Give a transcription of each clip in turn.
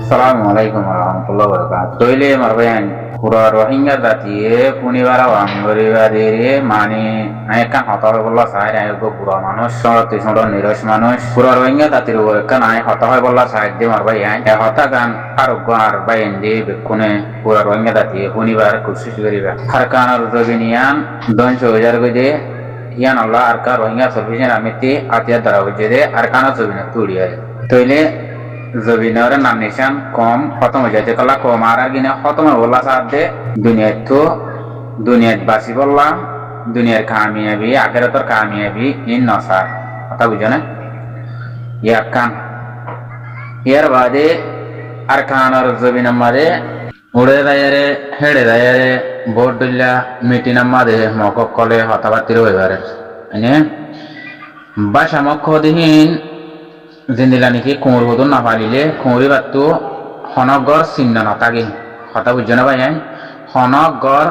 Assalamualaikum warahmatullahi wabarakatuh. Toile marbayan pura Rohingya জাতিয়ে পুনিবারা ওয়াঙ্গরিবাদের মানে icon হতা হয় বললা সাইড আয়োগ পুরা মানুষ সরতি সর নিরস মানুষ পুরা রোহিঙ্গা জাতির ওয়াকান আই হতা হয় বললা সাইড দিয়ে মারবায়ান এ হতা গান আরোগ্য আর বাইন দিয়ে বেকুনে পুরা রোহিঙ্গা জাতিয়ে পুনিবার কোশিশ করিবা হারকানার রবিনিয়ান 200,000 গজে ইয়ান আল্লাহ আরকা রোহিঙ্গা সফিসিয়েন্ট আমিতি আতিয়া দ্বারা বুঝে আরকানা জবিনা তুড়িয়া তৈলে জবিনের নাম নিশান কম খতম হয়ে যাচ্ছে কলা কম আর কিনা খতম বললা সাথে দুনিয়ার তো দুনিয়ার বাসি বললা দুনিয়ার কামিয়াবি আখেরাতের কামিয়াবি ইন নসার কথা বুঝো না ইয়ার কান ইয়ার বাদে আর কানার জবিনের মাঝে উড়ে দায়ারে হেড়ে দায়ারে ভোট দিল্লা মিটিং মাঝে মকক কলে হতাবাতির হইবারে এনে বাসা মক্ষ দিহীন জিন্দিলা নাকি কুমুর বদল না পারিলে কুমুরি বাতো হনগর চিহ্ন নাথাকে কথা বুঝছো না ভাই হনগর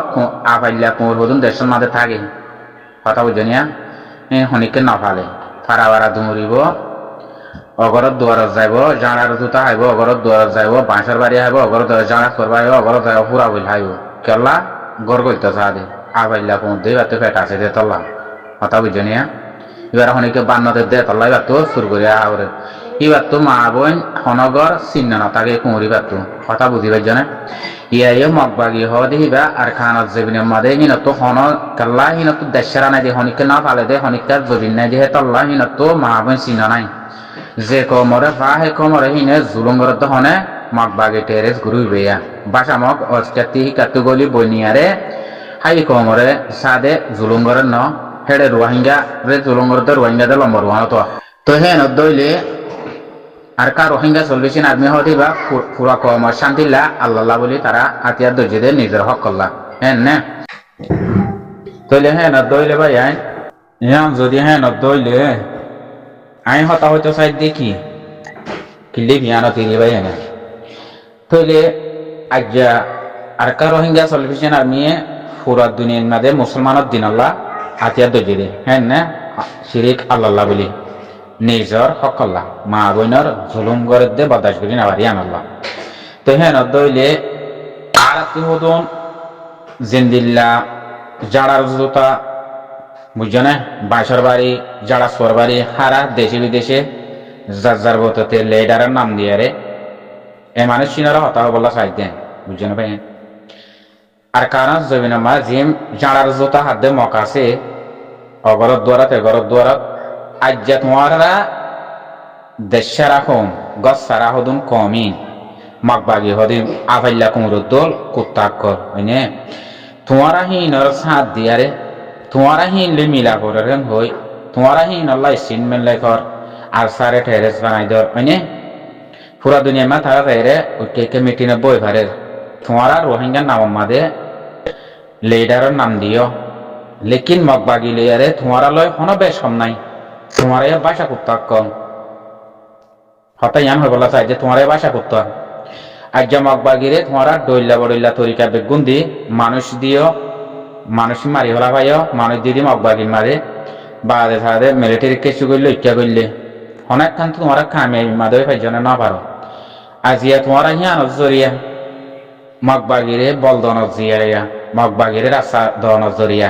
আপাইলা কুমুর বদল দেশের মাঝে থাকে কথা বুঝছো না হনিকে নাফালে ফারা বারা দুমুরিব অগরত দুয়ারত যাইব জাঁড়ার জুতা হাইব অগরত দুয়ারত যাইব বাঁশের বাড়ি হাইব অগরত জাঁড়া করবা হাইব অগরত যাইব পুরা বইল হাইব কেলা গর গইতে চাঁদে আপাইলা কুমুর দিয়ে বাতো পেট আছে দে তল্লা কথা বুঝছো না এবার হনিকে বান্নদের দে তল্লা এবার তো সুর করে আহরে এবার তো মা বোন হনগর চিহ্ন না তাকে কুমুরি বাতো কথা বুঝি পাইছ না ইয়াইও মগবাগি হ দিবা আর খানত জবিনের মাদে হিনত তো হন কাল্লা হিনত তো দেশেরা নাই দে হনিকে না পালে দে হনিকার জবিন নাই দে তল্লা হিনত তো মা বোন চিহ্ন নাই যে কমরে বা হে কমরে হিনে জুলুঙ্গর তো হনে মগবাগি টেরেস ঘুরুইবে বাসা মগ অস্কাতি কাতু গলি বনিয়ারে হাই কমরে সাদে জুলুঙ্গরের ন হেডে রোহিঙ্গা রে জুলুঙ্গরতে রোহিঙ্গা দে লম্বর তো হে নদইলে আর কা রোহিঙ্গা সলভেশন আর্মি হতে বা পুরা কম শান্তিল্লা আল্লাহ বলি তারা আতিয়ার দর্জিদে নিজের হক করলা হ্যাঁ না তইলে হ্যাঁ নদইলে ভাই আইন যদি হ্যাঁ নদইলে আইন হতা হইতো সাইড দেখি কিল্লি বিয়ানো তিরি ভাই না তইলে আজ্ঞা আর কা রোহিঙ্গা সলভেশন আর্মি পুরা দুনিয়ার মাঝে মুসলমানের দিন আল্লাহ আতিয়ার দর্জিদে হ্যাঁ না শিরিক আল্লাহ বলি নিজর হকল্লা মা বইনর জুলুম করে দে বদাস করি না বাড়ি আনাল্লাহ তো হ্যাঁ দইলে আর আত্মি হদন জিন্দিল্লা জাড়ার জুতা বুঝছো না বাঁশর বাড়ি জাড়া সোর বাড়ি হারা দেশে বিদেশে যার যার বততে লেডারের নাম দিয়ে রে এ মানুষ চিনারা হতা বলা চাইতেন বুঝছো না ভাই আর কারণ জবিন মা জিম জাড়ার জুতা হাত দে মকাছে অগরত দ্বারাত এগরত দ্বারাত আজ্জা তোমারা দেশারা কম গছ সারা হদুন কমিন মাগবাগি হদিন আভাইল্লা কুমরুদ্দোল কুত্তাক কর হইনে তোমারা হিনর সাথ দিয়ারে তোমারা হিন লে মিলা করেন হই তোমারা হিন আল্লাহ সিন মেলে কর আর সারে টেরেস বানাই দর হইনে পুরা দুনিয়া মা থাকা ফেরে উঠে মিটিনে বই ভারে তোমারা রোহিঙ্গার নাম মাদে লিডারের নাম দিও লেকিন মগবাগি লেয়ারে তোমারা লয় কোনো বেশ কম নাই তোমার বাসা করতে কম হঠাৎ ইয়ান হয়ে বলা চাই যে তোমার বাসা করতে আজ মগবাগিরে তোমারা ডইল্লা বড়ইল্লা তরিকা বেগুন দি মানুষ দিও মানুষ মারি হলা ভাইও মানুষ দিদি মগবাগি মারে বাদে সাদে মিলিটারি কেসু করলে ইচ্ছা করলে অনেক খান তোমারা খামে মাদে পাইজনে না পারো আজিয়া তোমারা হিয়ান জরিয়া মগবাগিরে বল দনত জিয়া মগবাগিরে রাস্তা দনত জরিয়া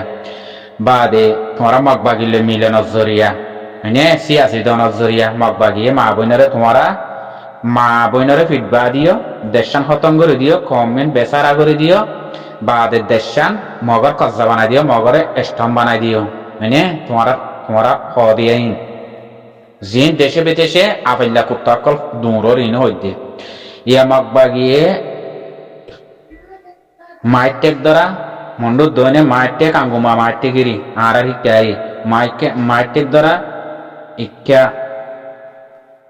বাদে তোমারা মগবাগিলে মিলনত জরিয়া হ্যাঁ সিয়াসি দনত জরিয়া মগবাগিয়ে মা বইনরে তোমারা মা বইনরে ফিটবা দিও দেশান খতম করে দিও কমেন্ট বেচারা করে দিও বাদে দেশান মগর কজ্জা বানাই দিও মগরে স্টম বানাই দিও হ্যাঁ তোমারা হ দিয়ে যে দেশে বিদেশে আপাইল্লা কুত্তাকল দূরর ইন হইতে ইয়া মগবাগিয়ে মাইটেক দ্বারা মন্ডুর দইনে মাইটেক আঙ্গুমা মাইটেকিরি আর হিকাই মাইটেক দ্বারা ইক্কা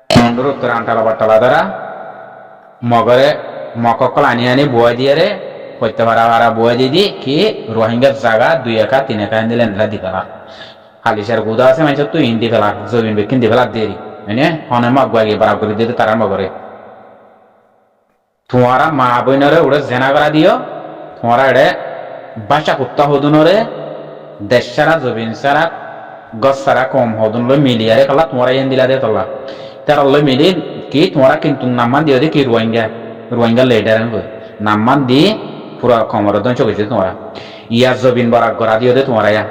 মন্ডুর উত্তর আন্টালা বাটালা দ্বারা মগরে মককল আনি আনি বয় দিয়ে রে হইতে পারা বয় দিয়ে কি রোহিঙ্গার জায়গা 2 একা 3 একা দিলেন দি ফেলা হালিশার গুদা আছে মানে তুই হিন্দি ফেলা জবিন বেকিন দি ফেলা দেরি মানে হনে মগবাগি বারা করে দিতে তারা মগরে তোমারা মা বইনরে ওরে জেনা করা দিও তোমারা এড়ে বাসা কুত্তা হদুনরে দেশ সারা জবিন সারা গছ সারা কম হদুন লই মিলিয়ারে কালা তোমারা এন দিলা দে তলা তারা লই মিলি কি তোমারা কিন্তু নামান দিও দে কি রোহিঙ্গা রোহিঙ্গা লেডার নাম্মান দি পুরা কমর দন চকেছে তোমরা ইয়া জবিন বরাক গড়া দিও দে তোমরা ইয়া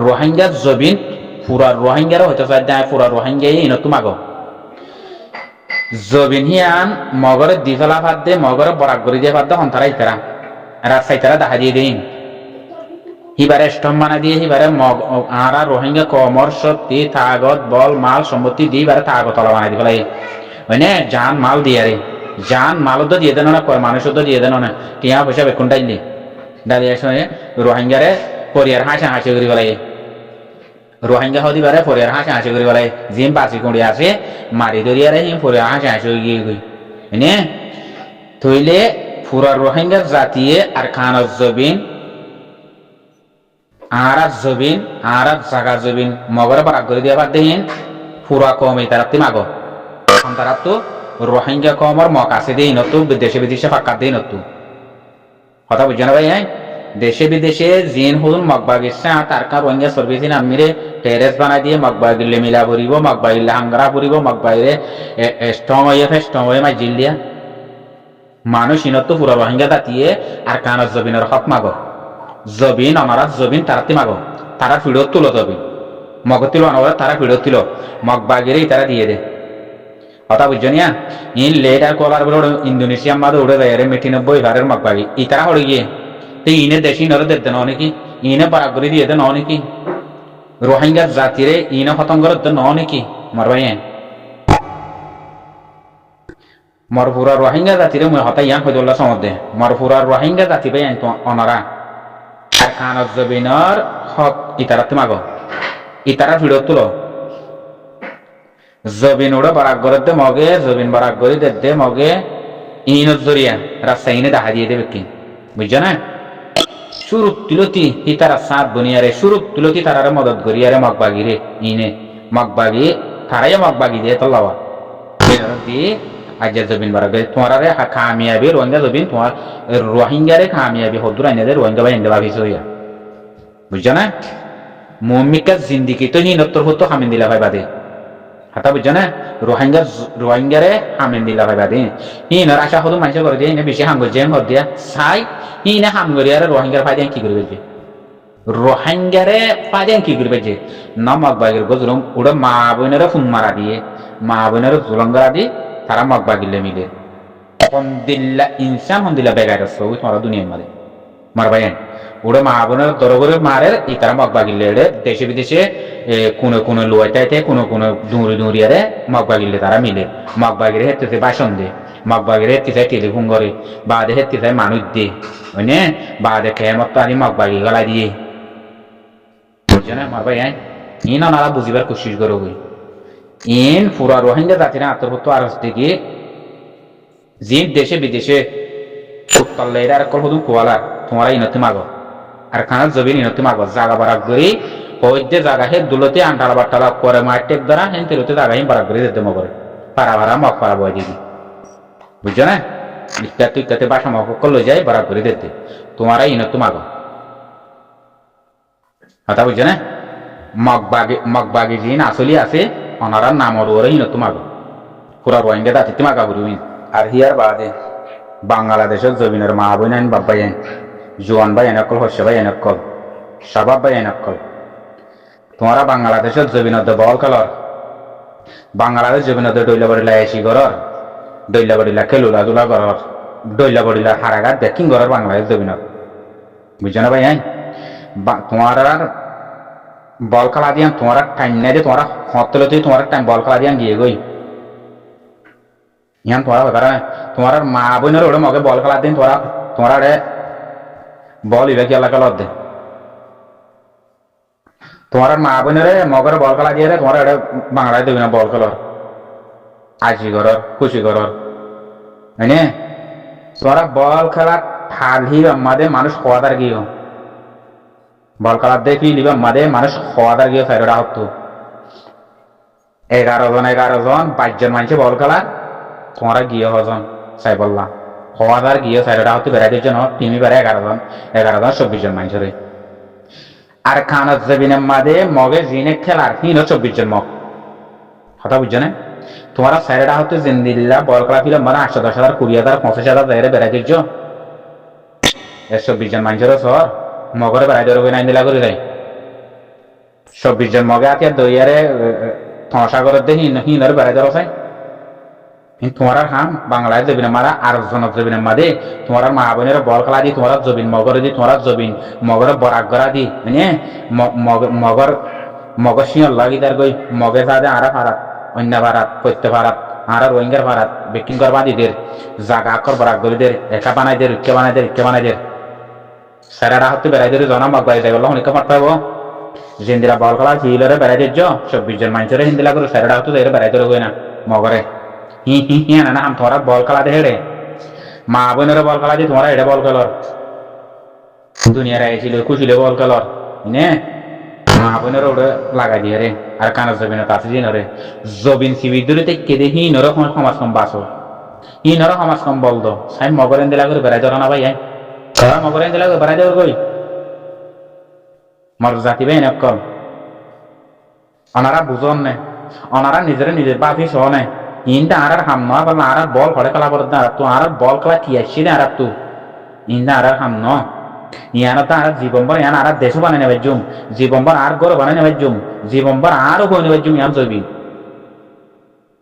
রোহিঙ্গা জবিন পুরা রোহিঙ্গার হইতে চাই দেয় পুরা রোহিঙ্গা ইন তোমাগো জবিন হিয়ান মগরে দি ফেলা ফাদ দে মগরে বরাক গড়ি দিয়ে ফাদ দে হন্তারা ইতারা রাস্তা ইতারা দেখা দিয়ে দিন হিবারে স্টম বানা দিয়ে হিবারে আরা রোহিঙ্গা কমর শক্তি তাগত বল মাল সম্পত্তি দিয়ে এবারে তাগত তলা বানাই দি ফেলাই মানে জান মাল দিয়ে রে জান মালও তো দিয়ে দেন না মানুষও তো দিয়ে দেন না টিয়া পয়সা বেকুন ডাইলি ডালিয়া সময় রোহিঙ্গারে পরিয়ার হাসা হাসি করি বলাই রোহিঙ্গা হদি বারে পরিয়ার হাসা হাসি করি বলাই জিম পাচি কুড়ি আসে মারি ধরিয়ারে হিম পরিয়ার হাসা হাসি গিয়ে গই এনে থইলে পুরা রোহিঙ্গা জাতিয়ে আর খানজ জবিন আরাত জবিন আরাত জাগা জবিন মগরে বারাক করে দিয়া বাদ দেহিন পুরা কমে তারাতে মাগো তারা তো রোহিঙ্গা কমর মক আছে দেই নতু দেশে বিদেশে ফাঁকা দেই নতু কথা বুঝছো না ভাই দেশে বিদেশে জিন হুন মগবাগিসা তার কা রোহিঙ্গা সার্ভিস নামিরে টেরেস বানাই দিয়ে মগবাগিলে মিলা ভরিব মগবাগিলে হাঙ্গারা ভরিব মগবাগিলে স্ট্রং হয়ে মাই জিল দিয়া মানুষ ইনতো পুরা রোহিঙ্গা দাতিয়ে আর কানজ জবিনের হক মাগো জবিন অনারাত জবিন তারাতে মাগো তারা ফিরত তুলো জবিন মগতিল অনারাত তারা ফিরত তুল মগবাগিরে তারা দিয়ে দে কথা বুঝছো নিয়া ইন লেট আর কলার বলে ইন্দোনেশিয়া মাদে উড়ে যায় রে মেটি 90 ভারের মগবাগি ইতারা হড়ে গিয়ে তো ইনে দেশি নরে দেখতে না অনেকি ইনে বারাগরি দিয়ে দেন অনেকি রোহিঙ্গা জাতিরে ইনে খতঙ্গর দেন অনেকি মারবাই মরপুরা রোহিঙ্গা জাতিরে মই হতা ইয়ান হইদুল্লাহ সমদে মরপুরা রোহিঙ্গা জাতি বাই তো অনারা আর কানজ জবিনর হক ইতারাতে মাগো ইতারা ভিডিও তুলো জবিন উড়ে বারাক গড়ে মগে জবিন বারাক গড়ি দে মগে ইনত জরিয়া রাস্তা ইনে দেখা দিয়ে দেবে কি বুঝছো না শুরুত তুলতি ইতারা সাত বনিয়ারে শুরুত তুলতি তারারে মদত করিয়ারে মগবাগি রে ইনে মগবাগি তারাই মগবাগি দিয়ে তোলাওয়া দি আজ জবিন বারাক তোমার রে কামিয়াবি রোহিঙ্গা জবিন তোমার রোহিঙ্গারে কামিয়াবি হদুর আইনে দে রোহিঙ্গা বাই ইন্দে ভাবিস হইয়া বুঝছো না মুমিকা জিন্দিগি তো হিনত্তর হতো হামিন দিলা ভাই বাদে হাতা বুঝছো না রোহিঙ্গারে হামিন দিলা ভাই বাদে হিনর আশা হতো মানুষ করে দিয়ে ইনে বেশি হাঙ্গর জেম হদ দিয়া সাই হিনে হামগরিয়ারে রোহিঙ্গার ফাইদেন কি করবে যে রোহিঙ্গারে ফাইদেন কি করবে যে মগবাগির গজরুম ওটা মা বোনেরা ফোন মারা দিয়ে মা বোনেরা জুলঙ্গরা দিয়ে তারা মগবাগিলে মিলে হন্দিল্লা ইনসান হন্দিল্লা বেগার আছে ওই তোমার দুনিয়ার মারে মারবাই ওটা মা বোনের দরগরে মারে ই তারা মগবাগিলে দেশে বিদেশে কোনো কোনো লোয়াইতে কোনো কোনো দুঁড়িয়ারে মগবাগিলে তারা মিলে মগবাগিরে হেঁটেছে বাসন দে মগবাগিরে হেঁটেছে টেলিফোন করে বাদে হেঁটেছে মানুষ দে মানে বাদে খেমত আনি মগবাগি গলা দিয়ে বুঝছো না মারবাই ইন ওনারা বুঝিবার কোশিশ করো ইন পুরা রোহিঙ্গা জাতির আন্তর্ভুক্ত আর থেকে জিন দেশে বিদেশে উত্তর আর কল হদুম কোয়ালা তোমারা ইনতি মাগো আর খানা জবিন ইনতি মাগো জাগা বারাক গরি হইতে জাগা হে দুলতে আন্টালা বাটালা করে মাটেক দ্বারা হেন তেলতে জাগা হি বারাক গরি দিতে মগরে পারা ভাড়া মগ পারা বয় দিবি বুঝছো না ইত্যাতে বাসা মগ লই যাই বারাক গরি দিতে তোমারা ইনতি মাগো কথা বুঝছো না মগবাগি জিন আসলি আছে ওনারা নামর ওরে ইনতি মাগো পুরা রোহিঙ্গা দাতিতে মাগা বুড়ি আর হিয়ার বাদে বাংলাদেশের জমিনের মা বোন আইন বাব্বাই আইন জোয়ান ভাই এনেকল হর্ষ ভাই এনেকল শাবাব ভাই এনেকল তোমরা বাংলাদেশের জমিনত বল খেলর বাংলাদেশ জমিনত ডইলা বড়িলা এসি ঘরর ডইলা বড়িলা খেলুলা দুলা ঘরর ডইলা বড়িলা হারাঘাট বেকিং ঘরর বাংলাদেশ জমিনত বুঝছো না ভাই আইন তোমার বল খেলা দিয়ান তোমার টাইম নাই দিয়ে তোমরা হতলতে তোমার টাইম বল খেলা দিয়ান গিয়ে গই ইয়ান তোরা ব্যাপার তোমার মা বোনের ওটা মগে বল খেলা দিন তোরা বল ইবে কি এলাকা লদ দে তোমার মা বোনের মগের বল খেলা দিয়ে তোমার এটা বাংলায় দেবে না বল খেলর আজি ঘরর খুশি ঘরর হয়নি তোরা বল খেলা ঠালি আমাদের মানুষ খোয়াদার গিয়েও বল খেলার দেখি লিবা আমাদের মানুষ খোয়াদার গিয়ে ফেরোটা হতো 11 জন 5 জন মানুষে বল খেলা তোমরা গিয়ে হজন চাই বললা হওয়াদার গিয়ে চাইটা হতে বেড়াইতে জন টিমি বেড়ে 11 জন 24 জন মানুষের আর খানত জবিনের মাঝে মগে জিনে খেলার হিন 24 জন মগ কথা বুঝছো না তোমার স্যারেরা হতে জিন্দিল্লা বল করা ফিলাম মানে 8-10,000 20,000 50,000 জায়গায় বেড়াই দিচ্ছ 120 জন মানুষের সর মগরে বেড়াই ধরে নাই দিলা করে দেয় 24 জন মগে আতে দইয়ারে থসাগরের দিয়ে হিনরে বেড়াই ধরো চাই তোমার হাম বাংলায় জবিন মারা আর জনক জবিন মাদে তোমার মা বোনের বল খেলা দি তোমার জবিন মগর দি তোমার জবিন মগর বরাক গড়া দি মানে মগর মগর সিংহ লাগিদার গই মগে সাদে আরা ফারাত অন্য ভারাত পৈত্য ভারাত আর রোহিঙ্গার ভারাত বেকিং করবা দিদের জাগা আকর বরাক গরিদের একা বানাই দের ইচ্ছে বানাই দের ইচ্ছে বানাই দের স্যারেরা হতে বেড়াই দের জনা মগ বাড়ি যাই বললো অনেক মারতে হবো জিন্দিরা বল খেলা হিলরে বেড়াই দিচ্ছ 24 জন মানুষের হিন্দিলা করে স্যারেরা হতে বেড়াই ধরে হই না মগরে হি হি হি না না তোমরা বল খেলা দে হেড়ে মা বোনের বল খেলা দি তোমরা এটা বল খেলর দুনিয়ার আইছিল খুশিলে বল খেলর নে মা বোনের ওটা লাগাই দিয়ে রে আর কানা জবিন কাছে দিন রে জবিন সিবি দূরে থেকে দে হি নর সমাজ কম বাসো হি নর সমাজ কম বল দো সাই মগরেন দিলা করে বেড়াই ধরা না ভাই তোরা মগরেন দিলা করে বেড়াই দেওয়ার কই মর জাতি ভাই নকল অনারা বুঝন নে অনারা নিজের বাপি সহ নেয় ইন্দা আরার হাম নয় বলনা আরার বল ঘরে খেলা করতে না তো আরার বল খেলা কি আসছি না আরার তু ইন্দা আরার হাম ন ইয়ানো তো আরার জীবনভর ইয়ান আরার দেশও বানাই নেবে জুম জীবনভর আর গড় বানাই নেবে জুম জীবনভর আরও হয়ে নেবে জুম ইয়ান জবি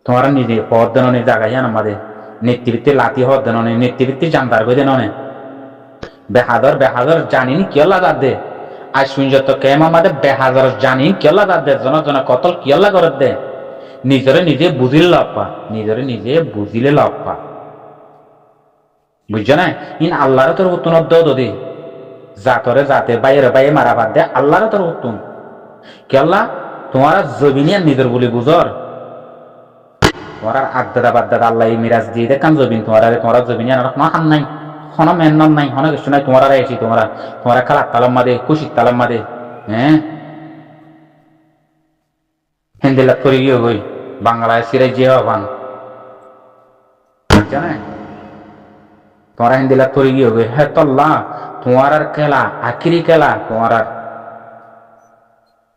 তোমার নিজে হদ দেননি জায়গায় ইয়ান আমাদের নেতৃত্বে লাতি হদ দেননি নেতৃত্বে জানবার গই দেননে বেহাদর জানিনি কিয় লাগার দে আজ শুনজত কেম আমাদের বেহাদর জানি কিয় লাগার দে জন কতল কিয় লাগার দে নিজরে নিজে বুঝিলে লাভ পা নিজরে নিজে বুঝিলে লাভ পা বুঝছো না ইন আল্লাহর তোর উত্তন দি জাতরে জাতে বাইরে মারা বাদ দে আল্লাহর তোর উত্তম কেল্লা তোমার জবিনিয়া নিজের বলি বুঝর তোমার আদাদা বাদ্দাদা আল্লাহ মিরাজ দিয়ে দেখান জবিন তোমার জবিনিয়া কোনো হান নাই কোনো মেহনত নাই কোনো কিছু নাই তোমার এসি তোমার খেলার তালাম মাদে খুশির তালাম মাদে হ্যাঁ হিন্দিলা করে গিয়ে হই বাংলায় সিরাই যে হবান জানে তোমার হিন্দিলা করে গিয়ে হই হে তল্লা তোমার আর খেলা আখিরি খেলা তোমার আর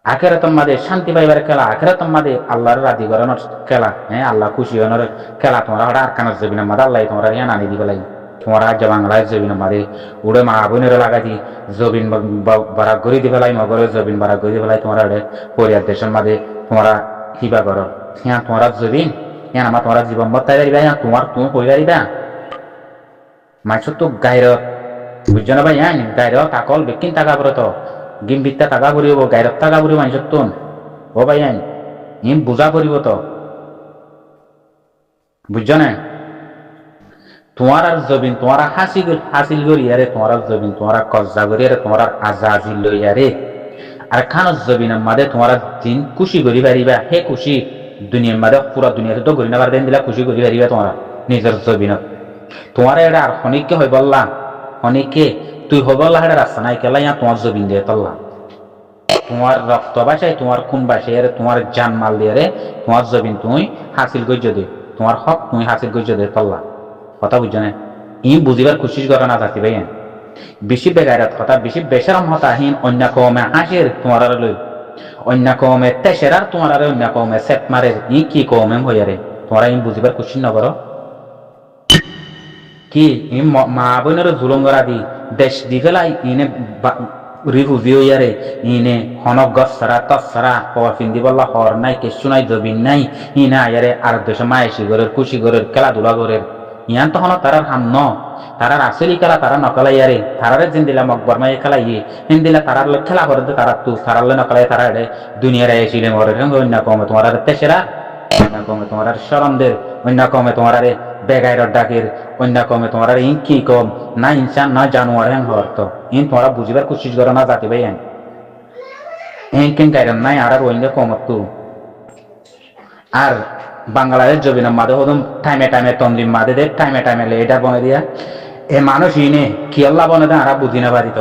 আখেরাতম মাদে শান্তি পাইবার খেলা আখেরাতম মাদে আল্লাহর রাজি করানোর খেলা হ্যাঁ আল্লাহ খুশি হওয়ার খেলা তোমরা হঠাৎ আটকানোর যাবি না মাদা আল্লাহ তোমরা ইয়ান আনি দিবে লাই তোমার রাজ্য বাংলায় জবিন মাদে উড়ে মা বোনের লাগাই জবিন বারাক গড়ি দিবে লাই মগরের জবিন বারাক গড়ি দিবে লাই তোমার পরিয়ার দেশের মাদে তোমরা কিবা করো হ্যাঁ তোমার জবিন হ্যাঁ আমার তোমার জীবন বত্তাই পারিবা হ্যাঁ তুমি কই পারিবা মাইছত তো গাইরত বুঝছো না ভাই হ্যাঁ গাইরত আকল বেকিন টাকা পরে তো গিমবিত্তা টাকা পরিব গাইরত টাকা পরিব মাইছত তো ও ভাই হ্যাঁ ইম বুঝা পরিব তো বুঝছো না তোমার আর জবিন তোমার হাসিল করি আরে তোমার জবিন তোমার কজ্জা করি আরে তোমার আজাজি লই আরে আর খানস জবিনের মাঝে তোমার দিন খুশি করি পারিবা হে খুশি দুনিয়ার মাঝে পুরা দুনিয়াতে তো করি না পারবেন দিলা খুশি করি পারিবা তোমার নিজের জবিনত তোমার এটা আর অনেককে হয়ে বললা অনেকে তুই হয়ে বললা এটা রাস্তা নাই কেলা ইয়া তোমার জবিন দিয়ে তল্লা তোমার রক্ত বাসায় তোমার খুন বাসায় আরে তোমার জান মাল দিয়ে রে তোমার জবিন তুমি হাসিল করছো দে তোমার হক তুমি হাসিল করছো দে তল্লা কথা বুঝছো না ই বুঝিবার খুশি করে না থাকি ভাই বেশি বেগাইরাত কথা বেশি বেসারাম হতাহীন অন্য কমে হাসির তোমার লই অন্য কমে তেসেরার তোমার অন্য কমে সেট মারে ই কি কমে হইয়ারে তোমরা ই বুঝিবার খুশি নগর কি ই মা বোনের জুলঙ্গরা দি দেশ দি ফেলাই ইনে রিফুজি হইয়ারে ইনে হনক গছ সারা তস সারা হওয়া ফিন্দি বললা হর নাই কেসু নাই জবিন নাই ইনে আয়ারে আর দেশ মায়েসি ঘরের খুশি ঘরের খেলাধুলা ঘরের ইয়ান তখন তারার হাম ন তারার আসলি খেলা তারা নকলাই আরে তারারে যেন দিলা মকবর মাই খেলাই হিন্দিলা তারার লোক খেলা করে তারা তু তারার লো নকলাই তারা এড়ে দুনিয়ার এসিলে মরে অন্য কমে তোমার তেসেরা অন্য কমে তোমার সরমদের অন্য কমে তোমার বেগাইর ডাকের অন্য কমে তোমার কি কম না ইনসান না জানোয়ার হ্যাং হর তো ইন তোমরা বুঝিবার কোশিশ করো না জাতি ভাই কেন গাইরান নাই আর অন্য কমত তু আর বাংলাদেশ জবিন মাদে হদম টাইমে তন্দিম মাদে দে টাইমে লেটার বনে দিয়া এ মানুষ ইনে কিয়ল্লা বনে দে আরা বুঝি না পারিত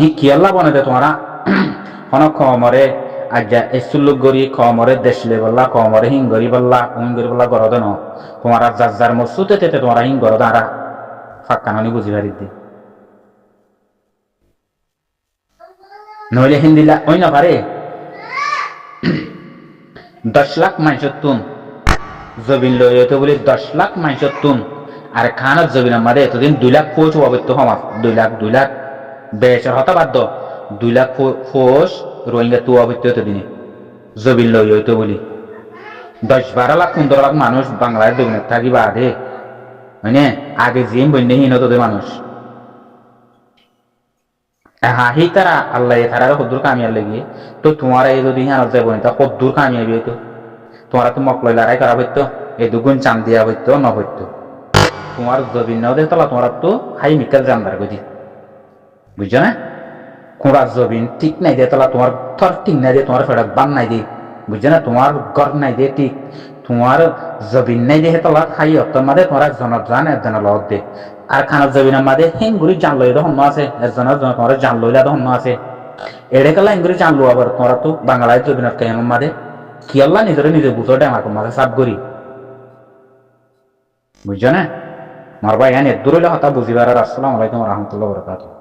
ই কিয়ল্লা বনে দে তোমরা হন কমরে আজ্ঞা এসুল্লুক গড়ি কমরে দেশলে বললা কমরে হিং গড়ি বললা বললা গরদ ন তোমার যার মসুতে তেতে তোমরা হিং গরদ আরা ফাক্কানি বুঝি পারি দি নইলে হিন্দিলা ওই না পারে 10 লাখ মানুষের তুন জবিন লই হইতে বলি 10 লাখ মানুষের তুন আর খানত জবিন আমাদের এতদিন 2 লাখ ফৌজ অবৈধ সমাজ 2 লাখ বেশর হতা বাধ্য 2 লাখ ফৌজ রোহিঙ্গা তু অবৈধ এতদিনে জবিন লই হইতে বলি 10-12 লাখ 15 লাখ মানুষ বাংলাদেশ জবিনে থাকি বাদে মানে আগে জিম বন্যহীন হতো মানুষ হ্যাঁ হি তারা আল্লাহ তারা কদ্দুর কামিয়ার লেগে তো তোমার এই যদি হ্যাঁ যাবো তা কদ্দুর কামিয়াবি হইতো তোমার তো মকলই লড়াই করা হইতো এই দুগুণ চান দিয়া হইতো ন হইতো তোমার জবিন নাও দেখতলা তোমার তো হাই মিকাল জানদার গদি বুঝছো না কোড়া জবিন ঠিক নাই দিয়ে তলা তোমার থর ঠিক নাই দিয়ে তোমার ফেরত বান নাই দিয়ে বুঝছো না তোমার ঘর নাই দিয়ে ঠিক তোমার জবিন নাই দিয়ে তলা খাই অত্তর মাঝে তোমার একজনের জান একজনের লগত দে আর খানার জবিনের মাঝে হেঙ্গুরি জান লই তখন আছে একজনের তোমার জান লইলা তখন আছে এড়ে কালা হেঙ্গুরি জান লো আবার তোমার তো বাংলায় জবিনের কেমন মাঝে কি আল্লাহ নিজের নিজে বুঝো ডেমার মাঝে সাপ করি বুঝছো না মারবা এনে দূরে হতা বুঝিবার আসসালামু আলাইকুম রহমতুল্লাহ বরকাতুহু